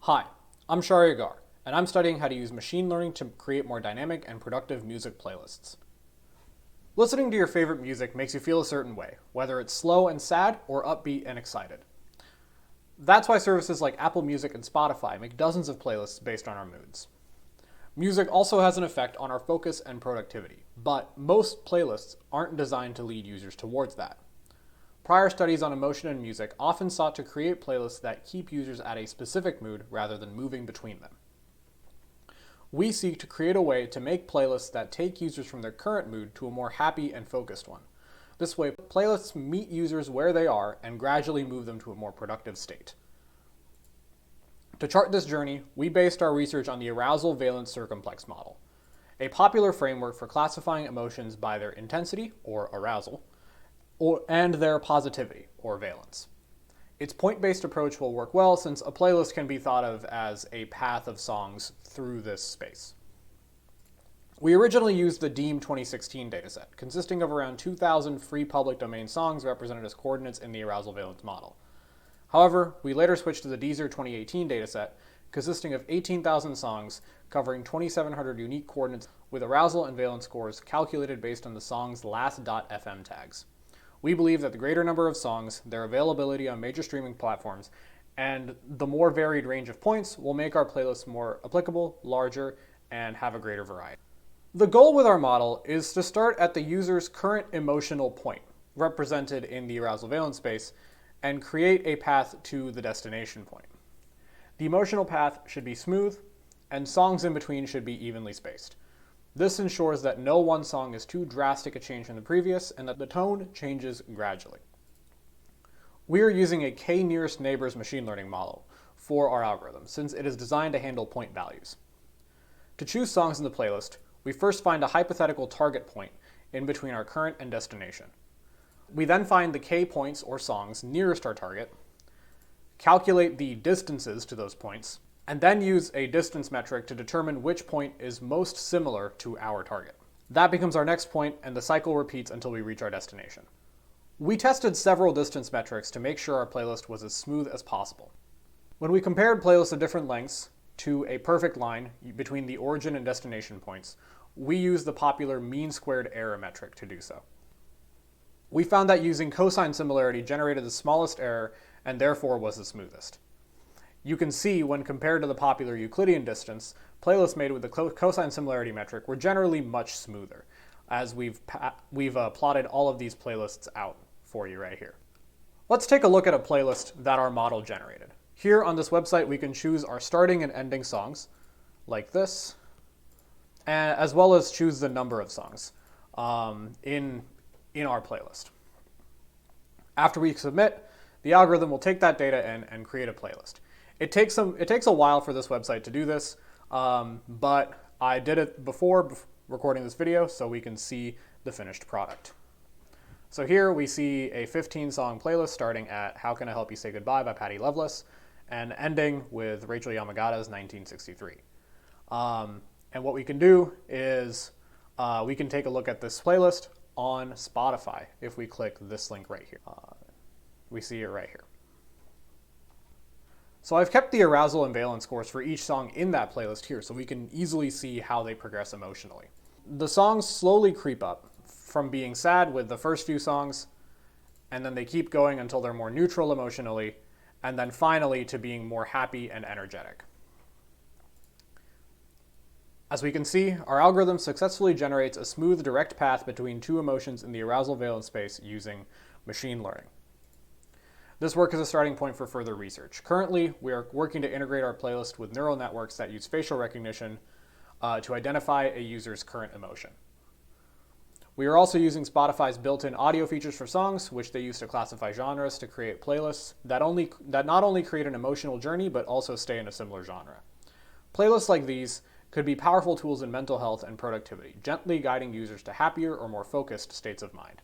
Hi, I'm Shaurya Gaur, and I'm studying how to use machine learning to create more dynamic and productive music playlists. Listening to your favorite music makes you feel a certain way, whether it's slow and sad or upbeat and excited. That's why services like Apple Music and Spotify make dozens of playlists based on our moods. Music also has an effect on our focus and productivity, but most playlists aren't designed to lead users towards that. Prior studies on emotion and music often sought to create playlists that keep users at a specific mood rather than moving between them. We seek to create a way to make playlists that take users from their current mood to a more happy and focused one. This way, playlists meet users where they are and gradually move them to a more productive state. To chart this journey, we based our research on the arousal valence circumplex model, a popular framework for classifying emotions by their intensity, or arousal, and their positivity, or valence. Its point-based approach will work well since a playlist can be thought of as a path of songs through this space. We originally used the DEEM 2016 dataset, consisting of around 2,000 free public domain songs represented as coordinates in the arousal valence model. However, we later switched to the DEEZR 2018 dataset, consisting of 18,000 songs covering 2,700 unique coordinates with arousal and valence scores calculated based on the song's last.fm tags. We believe that the greater number of songs, their availability on major streaming platforms, and the more varied range of points will make our playlists more applicable, larger, and have a greater variety. The goal with our model is to start at the user's current emotional point, represented in the arousal valence space, and create a path to the destination point. The emotional path should be smooth, and songs in between should be evenly spaced. This ensures that no one song is too drastic a change from the previous and that the tone changes gradually. We are using a k-nearest neighbors machine learning model for our algorithm since it is designed to handle point values. To choose songs in the playlist, we first find a hypothetical target point in between our current and destination. We then find the k points or songs nearest our target, calculate the distances to those points, and then use a distance metric to determine which point is most similar to our target. That becomes our next point, and the cycle repeats until we reach our destination. We tested several distance metrics to make sure our playlist was as smooth as possible. When we compared playlists of different lengths to a perfect line between the origin and destination points, we used the popular mean squared error metric to do so. We found that using cosine similarity generated the smallest error and therefore was the smoothest. You can see when compared to the popular Euclidean distance, playlists made with the cosine similarity metric were generally much smoother, as we've plotted all of these playlists out for you right here. Let's take a look at a playlist that our model generated. Here on this website, we can choose our starting and ending songs, like this, as well as choose the number of songs in our playlist. After we submit, the algorithm will take that data in and create a playlist. It takes a while for this website to do this, but I did it before recording this video so we can see the finished product. So here we see a 15-song playlist starting at How Can I Help You Say Goodbye by Patti Loveless and ending with Rachel Yamagata's 1963. And what we can do is we can take a look at this playlist on Spotify if we click this link right here. We see it right here. So I've kept the arousal and valence scores for each song in that playlist here so we can easily see how they progress emotionally. The songs slowly creep up from being sad with the first few songs, and then they keep going until they're more neutral emotionally, and then finally to being more happy and energetic. As we can see, our algorithm successfully generates a smooth direct path between two emotions in the arousal valence space using machine learning. This work is a starting point for further research. Currently, we are working to integrate our playlist with neural networks that use facial recognition to identify a user's current emotion. We are also using Spotify's built-in audio features for songs, which they use to classify genres to create playlists that not only create an emotional journey, but also stay in a similar genre. Playlists like these could be powerful tools in mental health and productivity, gently guiding users to happier or more focused states of mind.